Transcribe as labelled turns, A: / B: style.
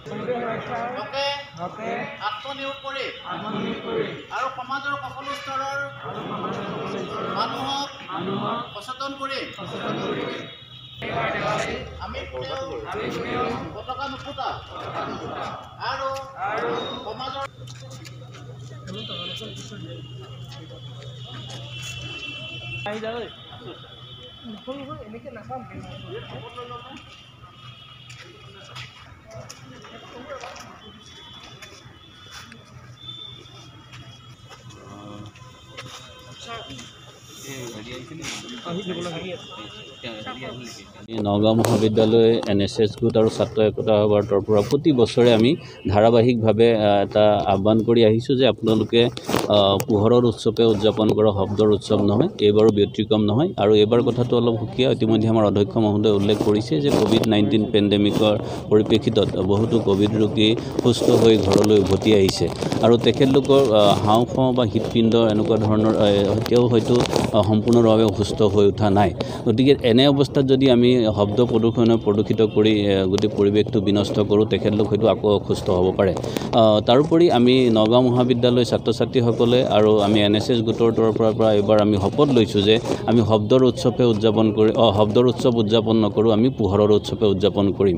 A: হকে আত্মনিয়োগ কৰি আৰু সমাজৰ সকলো স্তৰৰ মানুহক সচেতন কৰি আমি পতাকা নুফুটাও আৰু সমাজৰ এনেকে নাচাম
B: নগাঁও মহাবিদ্যালয় NSS গোট আৰু ছাত্ৰ একতা সভাৰ পৰা প্ৰতি বছৰে আমি ধাৰাবাহিকভাৱে এটা আহ্বান কৰি আহিছোঁ যে আপোনালোকে পোহৰৰ উৎসৱে উদযাপন কৰা শব্দৰ উৎসৱ নহয়, এইবাৰো ব্যতিক্ৰম নহয়। আৰু এইবাৰ কথাটো অলপ সুকীয়া, ইতিমধ্যে আমাৰ অধ্যক্ষ মহোদয়ে উল্লেখ কৰিছে যে COVID-19 পেণ্ডেমিকৰ পৰিপ্ৰেক্ষিতত বহুতো ক'ভিড ৰোগী সুস্থ হৈ ঘৰলৈ উভতি আহিছে আৰু তেখেতলোকৰ হাওঁফাওঁ বা হৃদপিণ্ড এনেকুৱা ধৰণৰ এতিয়াও হয়তো সম্পূৰ্ণভাৱে সুস্থ হৈ উঠা নাই। গতিকে এনে অৱস্থাত যদি আমি শব্দ প্ৰদূষিত কৰি গোটেই পৰিৱেশটো বিনষ্ট কৰোঁ, তেখেতলোক হয়তো আকৌ অসুস্থ হ'ব পাৰে। তাৰোপৰি আমি নগাঁও মহাবিদ্যালয় ছাত্ৰ ছাত্ৰীসকলে আৰু আমি NSS গোটৰ তৰফৰ পৰা এইবাৰ আমি শপত লৈছোঁ যে আমি শব্দৰ উৎসৱ উদযাপন নকৰোঁ, আমি পোহৰৰ উৎসৱে উদযাপন কৰিম।